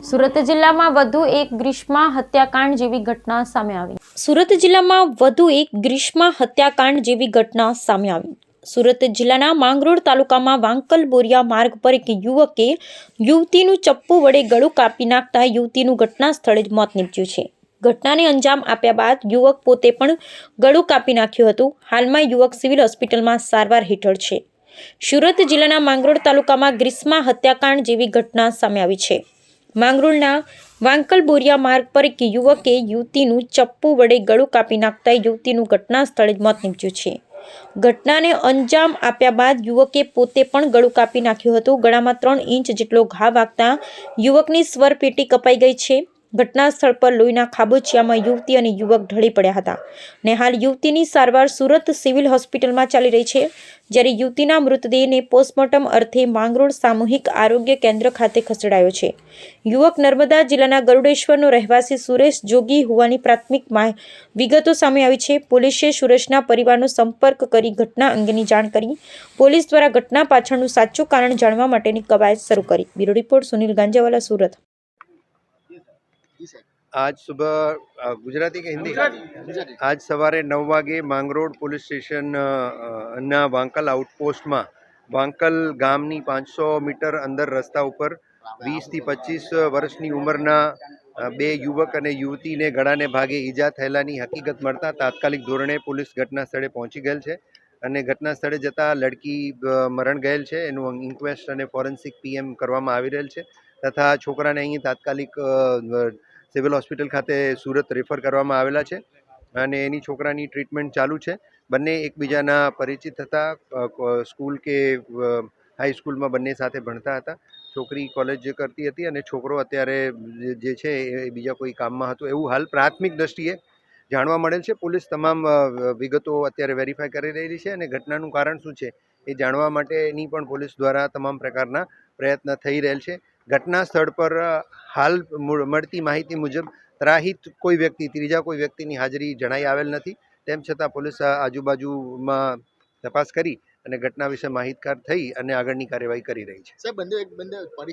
સુરત જિલ્લામાં વધુ એક ગ્રીષ્મા હત્યાકાંડ જેવી ઘટના સામે આવી. સુરત જિલ્લામાં વધુ એક ગ્રીષ્મા હત્યાકાંડ જેવી ઘટના સામે આવી. સુરત જિલ્લાના માંગરોળ તાલુકામાં વાંકલ બોરિયા માર્ગ પર એક યુવકે યુવતીનું ચપ્પુ વડે ગળું કાપી નાખતા યુવતીનું ઘટના સ્થળે જ મોત નીપજ્યું છે. ઘટનાને અંજામ આપ્યા બાદ યુવક પોતે પણ ગળું કાપી નાખ્યું હતું. હાલમાં યુવક સિવિલ હોસ્પિટલમાં સારવાર હેઠળ છે. સુરત જિલ્લાના માંગરોળ તાલુકામાં ગ્રીષ્મા હત્યાકાંડ જેવી ઘટના સામે આવી છે. માંગરોળના વાંકલ બોરિયા માર્ગ પર એક યુવકે યુવતીનું ચપ્પુ વડે ગળું કાપી નાખતા યુવતીનું ઘટના સ્થળે જ મોત નીપજ્યું છે. ઘટનાને અંજામ આપ્યા બાદ યુવકે પોતે પણ ગળું કાપી નાખ્યું હતું. ગળામાં 3 ઇંચ જેટલો ઘા વાગતા યુવકની સ્વરપેટી કપાઈ ગઈ છે. ઘટના સ્થળ પર લોહીના ખાબોચિયામાં યુવતી અને યુવક ઢળી પડ્યા હતા ને હાલ યુવતીની સારવાર સુરત સિવિલ હોસ્પિટલમાં ચાલી રહી છે. જ્યારે યુવતીના મૃતદેહને પોસ્ટમોર્ટમ અર્થે માંગરોળ સામૂહિક આરોગ્ય કેન્દ્ર ખાતે ખસેડાયો છે. યુવક નર્મદા જિલ્લાના ગરુડેશ્વરનો રહેવાસી સુરેશ જોગી હોવાની પ્રાથમિક વિગતો સામે આવી છે. પોલીસે સુરેશના પરિવારનો સંપર્ક કરી ઘટના અંગેની જાણ કરી. પોલીસ દ્વારા ઘટના પાછળનું સાચું કારણ જાણવા માટેની કવાયત શરૂ કરી. Bureau report Sunil Ganjawala, Surat. आज सुबह गुजराती के हिंदी आज सवारे 9 वागे માંગરોળ પોલીસ સ્ટેશન ના વાંકલ આઉટપોસ્ટમાં વાંકલ ગામની 500 મીટર અંદર રસ્તા ઉપર 20 થી 25 વર્ષની ઉંમરના બે યુવક અને યુવતીને ગળાને ભાગે ઈજા થયેલાની હકીકત મળતા તાત્કાલિક ધોરણે પોલીસ ઘટના સ્થળે પહોંચી ગયેલ છે અને ઘટના સ્થળે જતા લડકી મરણ ગયેલ છે. એનું ઇન્ક્વેસ્ટ અને ફોરેન્સિક પીએમ કરવામાં આવી રહેલ છે તથા છોકરાને અહીં તાત્કાલિક સિવિલ હોસ્પિટલ ખાતે સુરત રેફર કરવામાં આવેલા છે અને એની છોકરાની ટ્રીટમેન્ટ ચાલુ છે. બંને એકબીજાના પરિચિત હતા, સ્કૂલ કે હાઈ સ્કૂલમાં બંને સાથે ભણતા હતા. છોકરી કોલેજ કરતી હતી અને છોકરો અત્યારે જે છે એ બીજા કોઈ કામમાં હતો એવું હાલ પ્રાથમિક દ્રષ્ટિએ જાણવા મળેલ છે. પોલીસ તમામ વિગતો અત્યારે વેરીફાઈ કરી રહેલી છે અને ઘટનાનું કારણ શું છે એ જાણવા માટેની પણ પોલીસ દ્વારા તમામ પ્રકારના પ્રયત્ન થઈ રહેલ છે. ઘટના સ્થળ પર હાલ મળતી માહિતી મુજબ ત્રાહિત કોઈ વ્યક્તિ, ત્રીજા કોઈ વ્યક્તિની હાજરી જણાઈ આવેલ નથી. તેમ છતાં પોલીસ આજુબાજુમાં તપાસ કરી અને ઘટના વિશે માહિતગાર થઈ અને આગળની કાર્યવાહી કરી રહી છે.